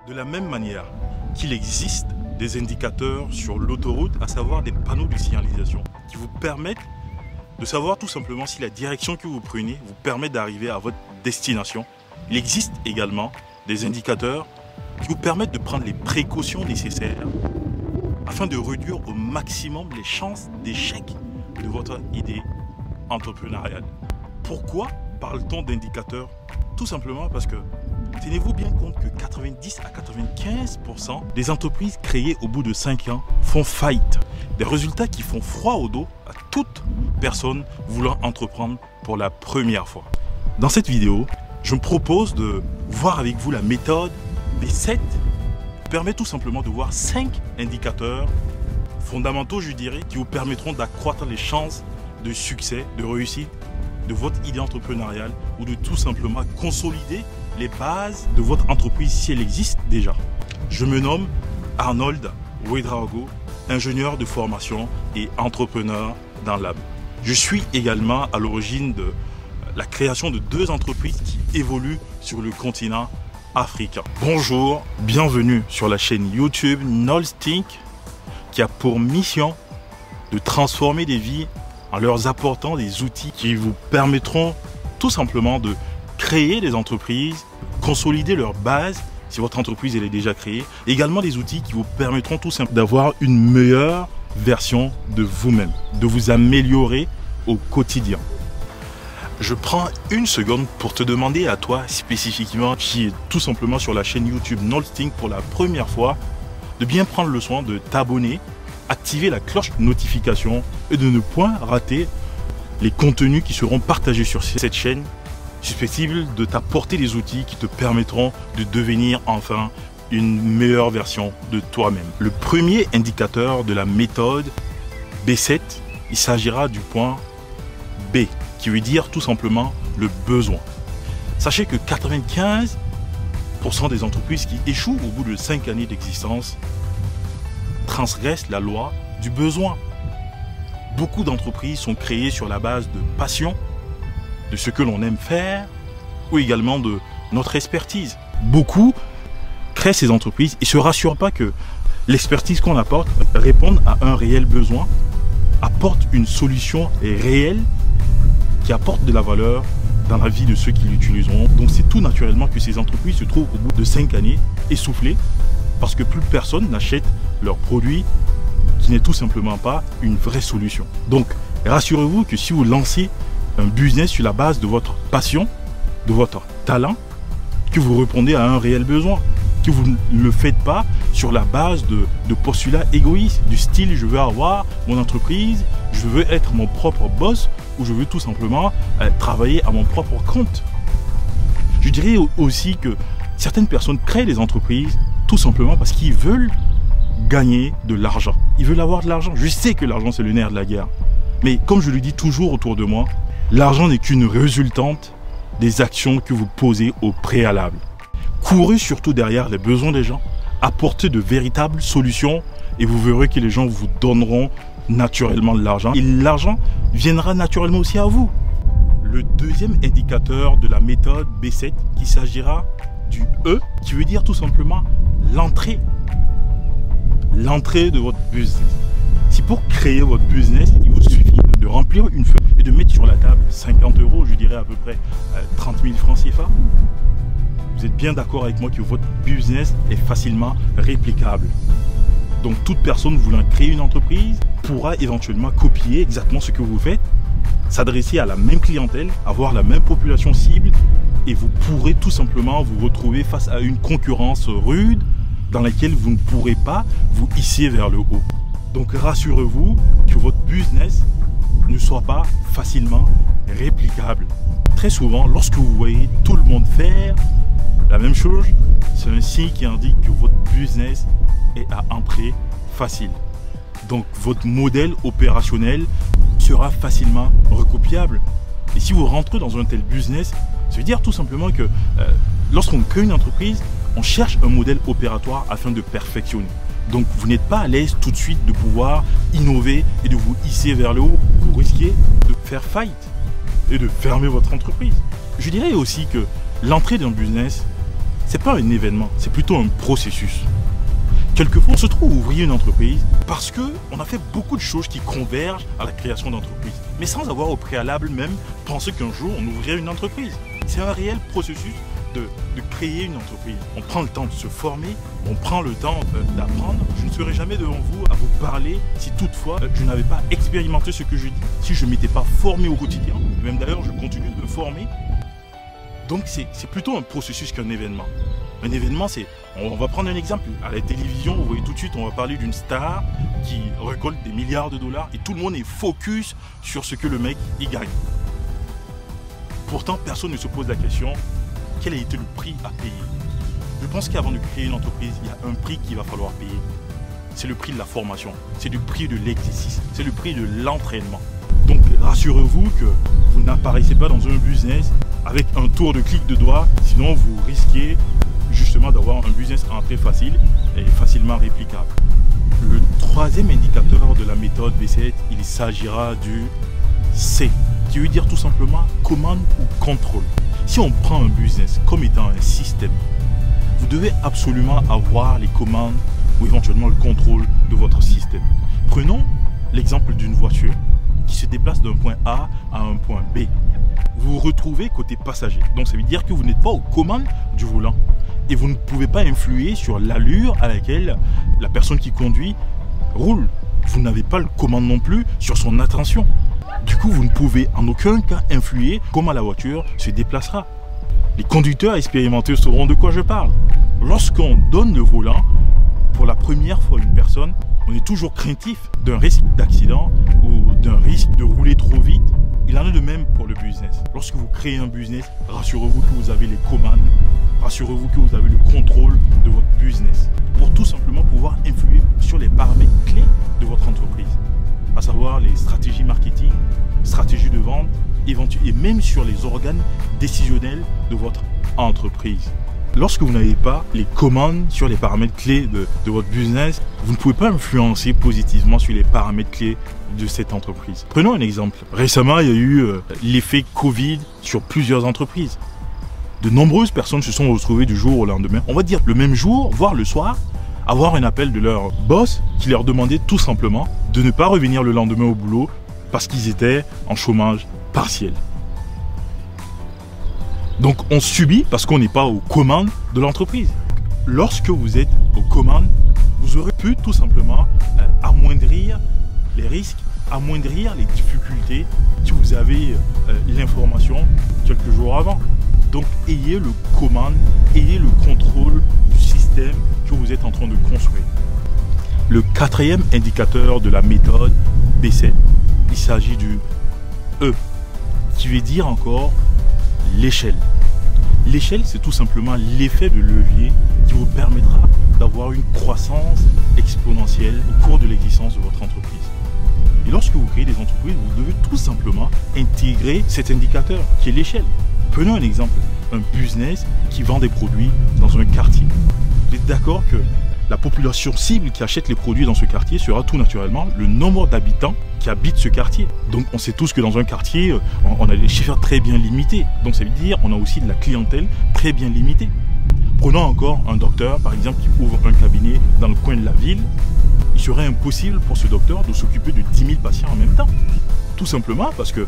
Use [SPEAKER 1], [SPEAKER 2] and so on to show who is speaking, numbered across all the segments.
[SPEAKER 1] De la même manière qu'il existe des indicateurs sur l'autoroute, à savoir des panneaux de signalisation qui vous permettent de savoir tout simplement si la direction que vous prenez vous permet d'arriver à votre destination. Il existe également des indicateurs qui vous permettent de prendre les précautions nécessaires afin de réduire au maximum les chances d'échec de votre idée entrepreneuriale. Pourquoi parle-t-on d'indicateurs? Tout simplement parce que tenez-vous bien compte que 90 à 95% des entreprises créées au bout de 5 ans font faillite. Des résultats qui font froid au dos à toute personne voulant entreprendre pour la première fois. Dans cette vidéo, je me propose de voir avec vous la méthode B7 qui permet tout simplement de voir 5 indicateurs fondamentaux, je dirais, qui vous permettront d'accroître les chances de succès, de réussite de votre idée entrepreneuriale ou de tout simplement consolider les bases de votre entreprise si elle existe déjà. Je me nomme Arnold Ouedraogo, ingénieur de formation et entrepreneur dans l'âme. Je suis également à l'origine de la création de 2 entreprises qui évoluent sur le continent africain. Bonjour, bienvenue sur la chaîne YouTube Nolstink qui a pour mission de transformer des vies en leur apportant des outils qui vous permettront tout simplement de créer des entreprises, consolider leur base si votre entreprise elle est déjà créée, également des outils qui vous permettront tout simplement d'avoir une meilleure version de vous-même, de vous améliorer au quotidien. Je prends une seconde pour te demander à toi spécifiquement, qui est tout simplement sur la chaîne YouTube Nolstink pour la première fois, de bien prendre le soin de t'abonner, activer la cloche de notification et de ne point rater les contenus qui seront partagés sur cette chaîne, susceptibles de t'apporter des outils qui te permettront de devenir enfin une meilleure version de toi-même. Le premier indicateur de la méthode B7, il s'agira du point B, qui veut dire tout simplement le besoin. Sachez que 95% des entreprises qui échouent au bout de 5 années d'existence transgressent la loi du besoin. Beaucoup d'entreprises sont créées sur la base de passion, de ce que l'on aime faire, ou également de notre expertise. Beaucoup créent ces entreprises et ne se rassurent pas que l'expertise qu'on apporte répond à un réel besoin, apporte une solution réelle qui apporte de la valeur dans la vie de ceux qui l'utiliseront. Donc c'est tout naturellement que ces entreprises se trouvent au bout de 5 années essoufflées parce que plus personne n'achète leurs produits qui n'est tout simplement pas une vraie solution. Donc rassurez-vous que si vous lancez un business sur la base de votre passion, de votre talent, que vous répondez à un réel besoin, que vous ne le faites pas sur la base de postulats égoïstes, du style je veux avoir mon entreprise, je veux être mon propre boss ou je veux tout simplement travailler à mon propre compte. Je dirais aussi que certaines personnes créent des entreprises tout simplement parce qu'ils veulent gagner de l'argent. Ils veulent avoir de l'argent. Je sais que l'argent c'est le nerf de la guerre. Mais comme je le dis toujours autour de moi, l'argent n'est qu'une résultante des actions que vous posez au préalable. Courez surtout derrière les besoins des gens, apportez de véritables solutions et vous verrez que les gens vous donneront naturellement de l'argent. Et l'argent viendra naturellement aussi à vous. Le deuxième indicateur de la méthode B7, qui s'agira du E, qui veut dire tout simplement l'entrée. L'entrée de votre business. Si pour créer votre business, il vous suffit de remplir une feuille et de mettre sur la table 50 €, je dirais à peu près 30 000 francs CFA, vous êtes bien d'accord avec moi que votre business est facilement réplicable. Donc toute personne voulant créer une entreprise pourra éventuellement copier exactement ce que vous faites, s'adresser à la même clientèle, avoir la même population cible et vous pourrez tout simplement vous retrouver face à une concurrence rude dans laquelle vous ne pourrez pas vous hisser vers le haut. Donc rassurez-vous que votre business ne soit pas facilement réplicable. Très souvent, lorsque vous voyez tout le monde faire la même chose, c'est un signe qui indique que votre business est à entrée facile. Donc votre modèle opérationnel sera facilement recopiable. Et si vous rentrez dans un tel business, ça veut dire tout simplement que lorsqu'on crée une entreprise, on cherche un modèle opératoire afin de perfectionner. Donc vous n'êtes pas à l'aise tout de suite de pouvoir innover et de vous hisser vers le haut. Vous risquez de faire faillite et de fermer votre entreprise. Je dirais aussi que l'entrée d'un business, c'est pas un événement, c'est plutôt un processus. Quelquefois, on se trouve ouvrier une entreprise parce qu'on a fait beaucoup de choses qui convergent à la création d'entreprise, mais sans avoir au préalable même pensé qu'un jour on ouvrirait une entreprise. C'est un réel processus de créer une entreprise. On prend le temps de se former, on prend le temps d'apprendre. Je ne serai jamais devant vous à vous parler si toutefois je n'avais pas expérimenté ce que je dis, si je ne m'étais pas formé au quotidien. Même d'ailleurs, je continue de me former. Donc c'est plutôt un processus qu'un événement. Un événement, c'est, on va prendre un exemple. À la télévision, vous voyez tout de suite, on va parler d'une star qui récolte des milliards de dollars et tout le monde est focus sur ce que le mec y gagne. Pourtant, personne ne se pose la question, quel a été le prix à payer? Je pense qu'avant de créer une entreprise, il y a un prix qu'il va falloir payer. C'est le prix de la formation, c'est le prix de l'exercice, c'est le prix de l'entraînement. Donc rassurez-vous que vous n'apparaissez pas dans un business avec un tour de clic de doigt, sinon vous risquez justement d'avoir un business entrée facile et facilement réplicable. Le troisième indicateur de la méthode B7, il s'agira du C, qui veut dire tout simplement commande ou contrôle. Si on prend un business comme étant un système, vous devez absolument avoir les commandes ou éventuellement le contrôle de votre système. Prenons l'exemple d'une voiture qui se déplace d'un point A à un point B. Vous vous retrouvez côté passager. Donc ça veut dire que vous n'êtes pas aux commandes du volant. Et vous ne pouvez pas influer sur l'allure à laquelle la personne qui conduit roule. Vous n'avez pas le commande non plus sur son attention. Du coup, vous ne pouvez en aucun cas influer comment la voiture se déplacera. Les conducteurs expérimentés sauront de quoi je parle. Lorsqu'on donne le volant, pour la première fois à une personne, on est toujours craintif d'un risque d'accident ou d'un risque de rouler trop vite. Il en est de même pour le business. Lorsque vous créez un business, rassurez-vous que vous avez les commandes, rassurez-vous que vous avez le contrôle de votre business pour tout simplement pouvoir influer sur les paramètres clés de votre entreprise, à savoir les stratégies marketing, stratégies de vente, et même sur les organes décisionnels de votre entreprise. Lorsque vous n'avez pas les commandes sur les paramètres clés de votre business, vous ne pouvez pas influencer positivement sur les paramètres clés de cette entreprise. Prenons un exemple. Récemment, il y a eu l'effet Covid sur plusieurs entreprises. De nombreuses personnes se sont retrouvées du jour au lendemain, on va dire le même jour, voire le soir, avoir un appel de leur boss qui leur demandait tout simplement de ne pas revenir le lendemain au boulot parce qu'ils étaient en chômage partiel. Donc on subit parce qu'on n'est pas aux commandes de l'entreprise. Lorsque vous êtes aux commandes, vous aurez pu tout simplement amoindrir les risques, amoindrir les difficultés si vous avez l'information quelques jours avant. Donc ayez le commande, ayez le contrôle du système que vous êtes en train de construire. Le quatrième indicateur de la méthode B7, il s'agit du E, qui veut dire encore l'échelle. L'échelle, c'est tout simplement l'effet de levier qui vous permettra d'avoir une croissance exponentielle au cours de l'existence de votre entreprise. Et lorsque vous créez des entreprises, vous devez tout simplement intégrer cet indicateur qui est l'échelle. Prenons un exemple, un business qui vend des produits dans un quartier. Vous êtes d'accord que la population cible qui achète les produits dans ce quartier sera tout naturellement le nombre d'habitants qui habitent ce quartier. Donc on sait tous que dans un quartier, on a des chiffres très bien limités. Donc ça veut dire qu'on a aussi de la clientèle très bien limitée. Prenons encore un docteur, par exemple, qui ouvre un cabinet dans le coin de la ville. Il serait impossible pour ce docteur de s'occuper de 10 000 patients en même temps. Tout simplement parce que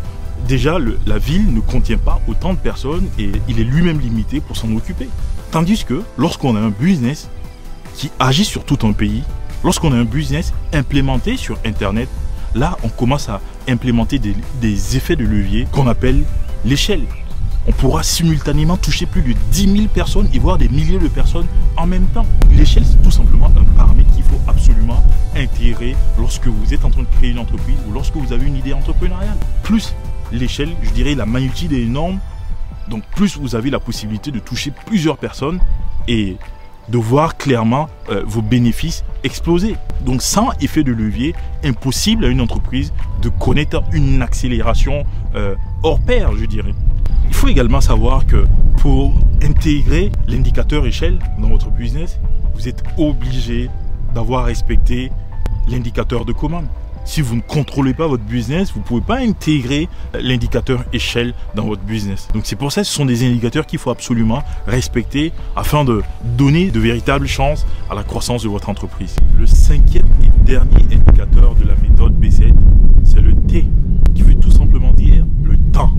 [SPEAKER 1] déjà, la ville ne contient pas autant de personnes et il est lui-même limité pour s'en occuper. Tandis que lorsqu'on a un business qui agit sur tout un pays, lorsqu'on a un business implémenté sur Internet, là, on commence à implémenter des effets de levier qu'on appelle l'échelle. On pourra simultanément toucher plus de 10 000 personnes et voire des milliers de personnes en même temps. L'échelle, c'est tout simplement un paramètre qu'il faut absolument intégrer lorsque vous êtes en train de créer une entreprise ou lorsque vous avez une idée entrepreneuriale. Plus l'échelle, je dirais, la magnitude est énorme, donc plus vous avez la possibilité de toucher plusieurs personnes et de voir clairement vos bénéfices exploser. Donc sans effet de levier, impossible à une entreprise de connaître une accélération hors pair, je dirais. Il faut également savoir que pour intégrer l'indicateur échelle dans votre business, vous êtes obligé d'avoir respecté l'indicateur de commande. Si vous ne contrôlez pas votre business, vous ne pouvez pas intégrer l'indicateur échelle dans votre business. Donc c'est pour ça que ce sont des indicateurs qu'il faut absolument respecter afin de donner de véritables chances à la croissance de votre entreprise. Le cinquième et dernier indicateur de la méthode B7, c'est le T, qui veut tout simplement dire le temps.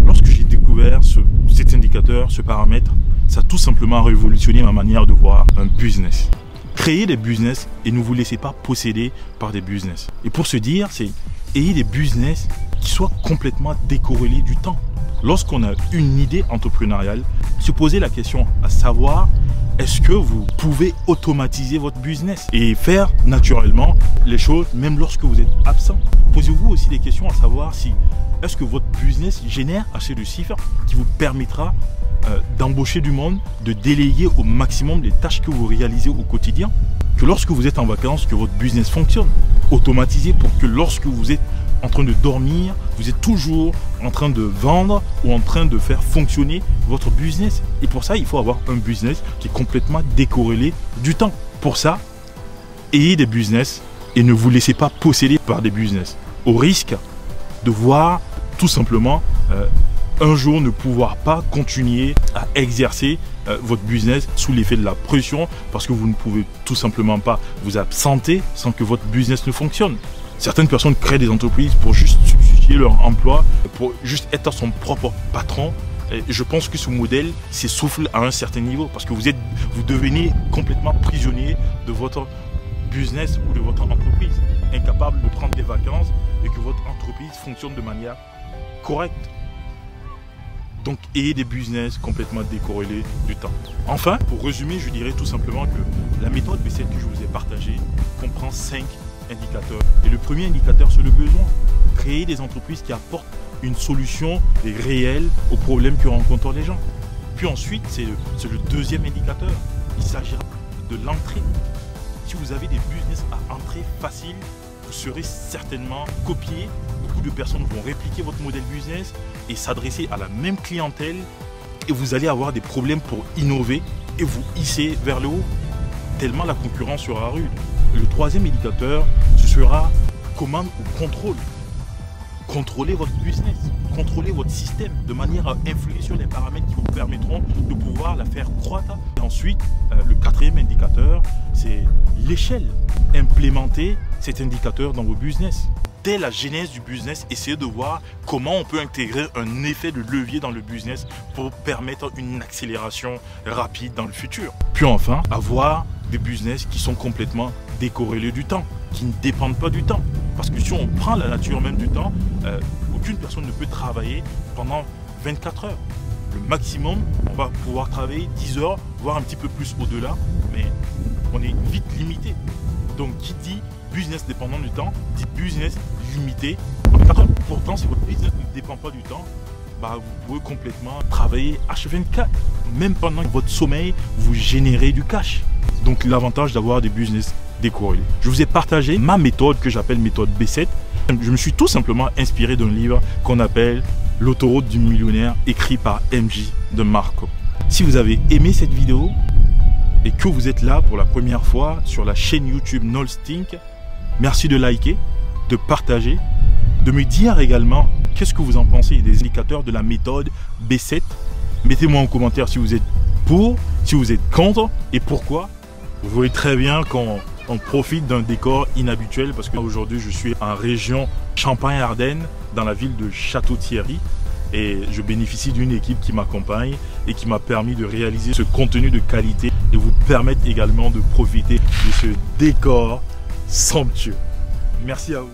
[SPEAKER 1] Lorsque j'ai découvert cet indicateur, ce paramètre, ça a tout simplement révolutionné ma manière de voir un business. Créez des business et ne vous laissez pas posséder par des business. Et pour se dire, c'est ayez des business qui soient complètement décorrélés du temps. Lorsqu'on a une idée entrepreneuriale, se poser la question à savoir, est-ce que vous pouvez automatiser votre business et faire naturellement les choses même lorsque vous êtes absent? Posez-vous aussi des questions à savoir si est-ce que votre business génère assez de chiffres qui vous permettra d'embaucher du monde, de déléguer au maximum les tâches que vous réalisez au quotidien, que lorsque vous êtes en vacances, que votre business fonctionne. Automatisez pour que lorsque vous êtes en train de dormir, vous êtes toujours en train de vendre ou en train de faire fonctionner votre business. Et pour ça, il faut avoir un business qui est complètement décorrélé du temps. Pour ça, ayez des business et ne vous laissez pas posséder par des business. Au risque de voir tout simplement un jour ne pouvoir pas continuer à exercer votre business sous l'effet de la pression parce que vous ne pouvez tout simplement pas vous absenter sans que votre business ne fonctionne. Certaines personnes créent des entreprises pour juste substituer leur emploi, pour juste être son propre patron. Et je pense que ce modèle s'essouffle à un certain niveau parce que vous devenez complètement prisonnier de votre business ou de votre entreprise, incapable de prendre des vacances et que votre entreprise fonctionne de manière correcte. Donc, ayez des business complètement décorrélés du temps. Enfin, pour résumer, je dirais tout simplement que la méthode B7 que je vous ai partagée comprend 5 indicateurs. Et le premier indicateur, c'est le besoin. Créer des entreprises qui apportent une solution réelle aux problèmes que rencontrent les gens. Puis ensuite, c'est le deuxième indicateur. Il s'agira de l'entrée. Si vous avez des business à entrée facile, vous serez certainement copié. Beaucoup de personnes vont répliquer votre modèle business et s'adresser à la même clientèle et vous allez avoir des problèmes pour innover et vous hisser vers le haut, tellement la concurrence sera rude. Et le troisième indicateur, ce sera commande ou contrôle. Contrôlez votre business, contrôlez votre système de manière à influer sur les paramètres qui vous permettront de pouvoir la faire croître. Et ensuite, le quatrième indicateur, c'est l'échelle. Implémentez cet indicateur dans vos business. Dès la genèse du business, essayez de voir comment on peut intégrer un effet de levier dans le business pour permettre une accélération rapide dans le futur. Puis enfin, avoir des business qui sont complètement décorrélés du temps, qui ne dépendent pas du temps. Parce que si on prend la nature même du temps, aucune personne ne peut travailler pendant 24 heures. Le maximum, on va pouvoir travailler 10 heures, voire un petit peu plus au-delà, mais on est vite limité. Donc qui dit business dépendant du temps, dit business limité. Pourtant, si votre business ne dépend pas du temps, vous pouvez complètement travailler H24. Même pendant votre sommeil, vous générez du cash. Donc l'avantage d'avoir des business décorrélés. Je vous ai partagé ma méthode que j'appelle méthode B7. Je me suis tout simplement inspiré d'un livre qu'on appelle L'autoroute du millionnaire, écrit par MJ de Marco. Si vous avez aimé cette vidéo et que vous êtes là pour la première fois sur la chaîne YouTube Nolstink, merci de liker, de partager, de me dire également qu'est-ce que vous en pensez des indicateurs de la méthode B7. Mettez-moi en commentaire si vous êtes pour, si vous êtes contre et pourquoi. Vous voyez très bien qu'on profite d'un décor inhabituel parce qu'aujourd'hui je suis en région Champagne-Ardenne dans la ville de Château-Thierry et je bénéficie d'une équipe qui m'accompagne et qui m'a permis de réaliser ce contenu de qualité et vous permettre également de profiter de ce décor somptueux. Merci à vous.